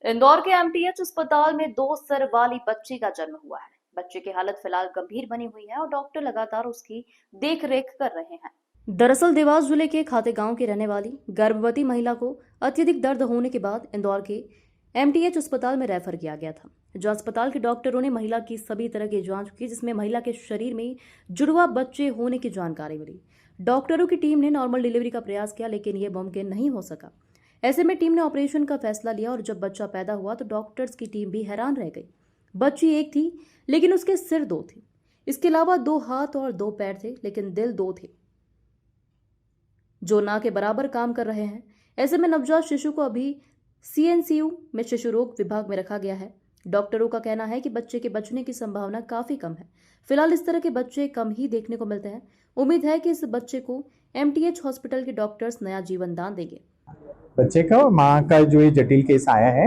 इंदौर के एमटीएच अस्पताल में 2 सर वाली बच्ची का जन्म हुआ है। बच्चे की हालत फिलहाल गंभीर बनी हुई है और डॉक्टर लगातार उसकी देखरेख कर रहे हैं। दरअसल देवास जिले के खाते गांव की रहने वाली गर्भवती महिला को अत्यधिक दर्द होने के बाद इंदौर के एमटीएच अस्पताल में रेफर किया गया था। जो अस्पताल के डॉक्टरों ने महिला की सभी तरह की जांच की, जिसमें महिला के शरीर में जुड़वा बच्चे होने की जानकारी मिली। डॉक्टरों की टीम ने नॉर्मल डिलीवरी का प्रयास किया, लेकिन यह मुमकिन नहीं हो सका। ऐसे में टीम ने ऑपरेशन का फैसला लिया और जब बच्चा पैदा हुआ तो डॉक्टर्स की टीम भी हैरान रह गई। बच्ची एक थी, लेकिन उसके सिर 2 थे। इसके अलावा 2 हाथ और 2 पैर थे, लेकिन दिल 2 थे, जो ना के बराबर काम कर रहे हैं। ऐसे में नवजात शिशु को अभी सीएनसीयू में शिशु रोग विभाग में रखा गया है। डॉक्टरों का कहना है कि बच्चे के बचने की संभावना काफी कम है। फिलहाल इस तरह के बच्चे कम ही देखने को मिलते हैं। उम्मीद है कि इस बच्चे को एमटीएच हॉस्पिटल के डॉक्टर्स नया जीवन दान देंगे। बच्चे का और माँ का जो ये जटिल केस आया है,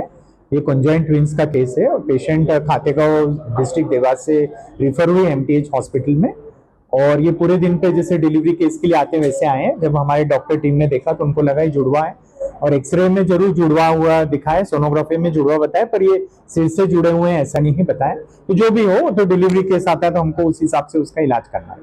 ये कॉन्जॉइंट ट्विंस का केस है और पेशेंट खातेगांव डिस्ट्रिक्ट देवास से रिफर हुए एमटीएच हॉस्पिटल में। और ये पूरे दिन पे जैसे डिलीवरी केस के लिए आते वैसे आए हैं। जब हमारे डॉक्टर टीम ने देखा तो उनको लगा ये जुड़वा है और एक्सरे में जरूर जुड़वा हुआ दिखा है, सोनोग्राफी में जुड़वा बताया, पर ये सिर से जुड़े हुए हैं ऐसा नहीं बताया। तो जो भी हो, तो डिलीवरी केस आता है तो हमको उस हिसाब से उसका इलाज करना है।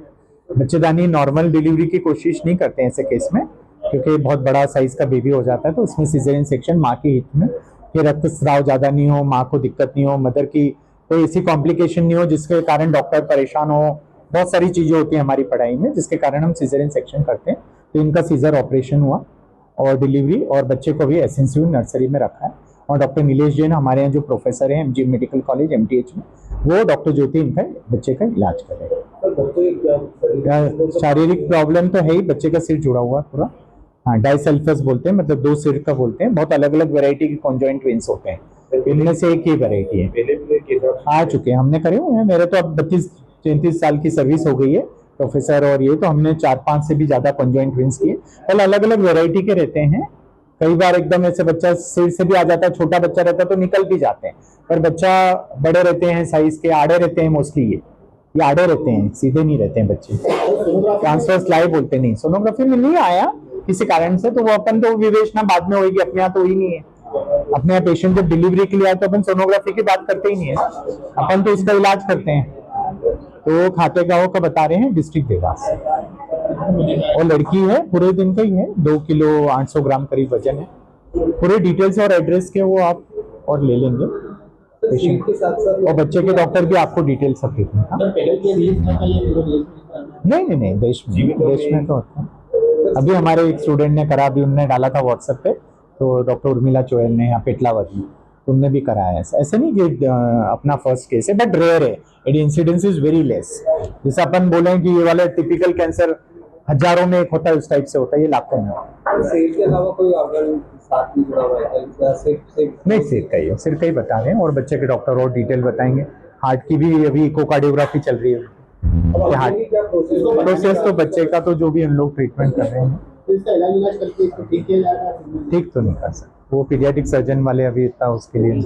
बच्चेदानी नॉर्मल डिलीवरी की कोशिश नहीं करते हैं ऐसे केस में, क्योंकि बहुत बड़ा साइज का बेबी हो जाता है तो उसमें सिजेरियन सेक्शन माँ के हित में, कि रक्तस्राव ज्यादा नहीं हो, माँ को दिक्कत नहीं हो, मदर की कोई ऐसी कॉम्प्लिकेशन नहीं हो जिसके कारण डॉक्टर परेशान हो। बहुत सारी चीजें होती हैं हमारी पढ़ाई में जिसके कारण हम सिजेरियन सेक्शन करते हैं। तो इनका सीजर ऑपरेशन हुआ और डिलीवरी, और बच्चे को भी एसएनसीयू नर्सरी में रखा है। और डॉक्टर नीलेश जैन हमारे यहाँ जो प्रोफेसर हैं एमजी मेडिकल कॉलेज एमटीएच में, वो डॉक्टर ज्योति इनका बच्चे का इलाज कर रहे हैं। शारीरिक प्रॉब्लम तो है ही, बच्चे का सिर जुड़ा हुआ पूरा। हाँ, डाइसल्फस बोलते हैं, मतलब 2 सिर का बोलते हैं। बहुत अलग अलग वैरायटी के कॉन्जॉइंट ट्विंस होते हैं, इनमें से एक ही वैरायटी है। आ चुके हैं, हमने करे हुए हैं। मेरे तो अब 32-33 साल की सर्विस हो गई है प्रोफेसर, और ये तो हमने 4-5 से भी ज्यादा कॉन्जॉइंट ट्विंस किए। पहले अलग अलग वैरायटी के रहते हैं। कई बार एकदम ऐसे बच्चा सिर से भी आ जाता है, छोटा बच्चा रहता है तो निकल भी जाते हैं, पर बच्चा बड़े रहते हैं साइज के, आड़े रहते हैं मोस्टली। ये आड़े रहते हैं, सीधे नहीं रहते हैं बच्चे। ट्रांसवर्स लाई बोलते नहीं। सोनोग्राफी में नहीं आया किसी कारण से, तो वो अपन तो विवेचना बाद में होगी, अपने यहाँ तो ही नहीं है। अपने यहाँ पेशेंट जब डिलीवरी के लिए आए तो अपन सोनोग्राफी की बात करते ही नहीं है, अपन तो इसका इलाज करते हैं। तो खातेगांव का बता रहे हैं, डिस्ट्रिक्ट देवास से, और लड़की है, पूरे दिन का ही है, 2 किलो 800 ग्राम करीब वजन है। पूरे डिटेल्स और एड्रेस के वो आप और ले लेंगे पेशेंट के साथ साथ, और बच्चे के डॉक्टर भी आपको डिटेल्स सब देते हैं। नहीं, देश में तो होता है। अभी हमारे एक स्टूडेंट ने करा, अभी उन्होंने डाला था व्हाट्सएप पे, तो डॉक्टर उर्मिला चोयल ने यहाँ पेटलावत में, तुमने भी कराया। ऐसा नहीं कि अपना फर्स्ट केस है, बट रेयर है। It incidence is very less. जैसे अपन बोले कि ये वाला टिपिकल कैंसर हजारों में एक होता है, उस टाइप से होता है, ये लाखों में। सिर के अलावा कोई ऑर्गन साथ में जुड़ा हुआ है? नहीं, सिर का ही बता रहे हैं, और बच्चे के डॉक्टर और डिटेल बताएंगे। हार्ट की भी अभी इकोकार्डियोग्राफी चल रही है। प्रोसेस तो बच्चे का तो जो भी हम लोग ट्रीटमेंट कर रहे हैं, ठीक तो नहीं कर सकते। वो पीडियाट्रिक सर्जन वाले अभी इतना उसके लिए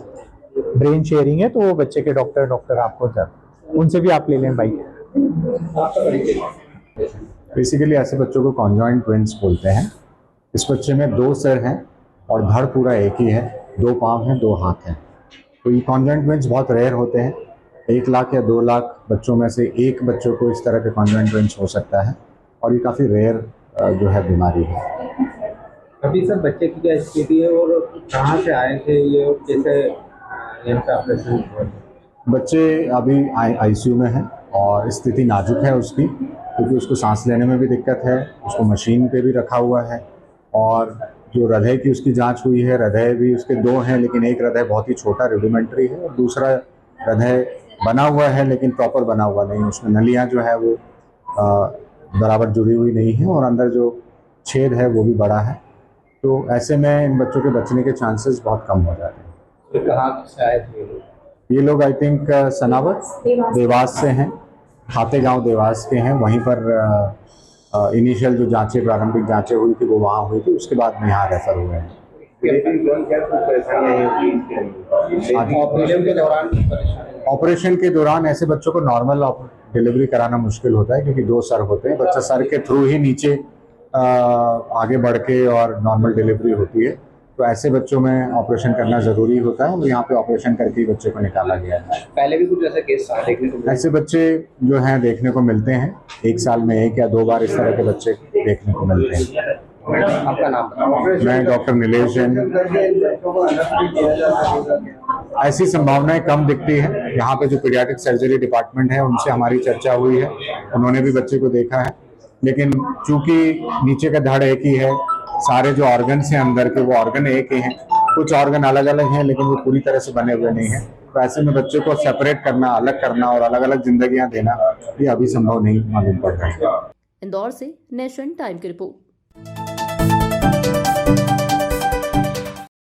ब्रेन शेयरिंग है, तो वो बच्चे के डॉक्टर आपको जाते, उनसे भी आप ले लें भाई। बेसिकली ऐसे बच्चों को कॉन्जॉइंट ट्विंस बोलते हैं। इस बच्चे में 2 सिर हैं और धड़ पूरा एक ही है, 2 पाँव हैं, 2 हाथ हैं। तो ये कॉन्जॉइंट ट्विंस बहुत रेयर होते हैं। 1 लाख या 2 लाख बच्चों में से एक बच्चों को इस तरह के कॉन्जॉइंट ट्विंस हो सकता है, और ये काफ़ी रेयर जो है बीमारी है। अभी सर बच्चे की क्या स्थिति है और कहाँ से आए थे ये, और कैसे यहाँ पे ऑपरेशन हुआ? बच्चे अभी आईसीयू में हैं और स्थिति नाजुक है उसकी, क्योंकि उसको सांस लेने में भी दिक्कत है। उसको मशीन पे भी रखा हुआ है, और जो हृदय की उसकी जांच हुई है, हृदय भी उसके 2 हैं, लेकिन एक हृदय बहुत ही छोटा रुडिमेंट्री है, और दूसरा हृदय बना हुआ है लेकिन प्रॉपर बना हुआ नहीं। उसमें नलियाँ जो है वो बराबर जुड़ी हुई नहीं है, और अंदर जो छेद है वो भी बड़ा है। तो ऐसे में इन बच्चों के बचने के चांसेस बहुत कम हो जाते हैं। तो कहाँ से आए थे ये लोग? आई थिंक सनावत देवास से हैं, खातेगांव देवास के हैं। वहीं पर इनिशियल जो जांचें, प्रारंभिक जांचें हुई थी वो वहाँ हुई थी, उसके बाद में यहाँ रेफर हुए हैं। ऑपरेशन के दौरान ऐसे बच्चों को नॉर्मल डिलीवरी कराना मुश्किल होता है, क्योंकि 2 सर होते हैं। बच्चा सर के थ्रू ही नीचे आगे बढ़ के और नॉर्मल डिलीवरी होती है। तो ऐसे बच्चों में ऑपरेशन करना ज़रूरी होता है और यहाँ पे ऑपरेशन करके ही बच्चे को निकाला गया है। पहले भी कुछ ऐसे केस देखने को मिले? ऐसे बच्चे जो हैं देखने को मिलते हैं, 1 साल में 1 या 2 बार इस तरह के बच्चे देखने को मिलते हैं। आपका नाम बताओ। मैं डॉक्टर नीलेश जैन। ऐसी संभावनाएं कम दिखती है। यहाँ पे जो पीडियाट्रिक सर्जरी डिपार्टमेंट है उनसे हमारी चर्चा हुई है, उन्होंने भी बच्चे को देखा है, लेकिन चूंकि नीचे का धड़ एक ही है, सारे जो ऑर्गन्स हैं अंदर के वो ऑर्गन एक ही हैं, कुछ ऑर्गन अलग अलग हैं लेकिन वो पूरी तरह से बने हुए नहीं हैं, तो ऐसे में बच्चे को सेपरेट करना, अलग करना और अलग अलग जिंदगियां देना ये अभी संभव नहीं मालूम पड़ रहा है। इंदौर से नेशन टाइम की रिपोर्ट।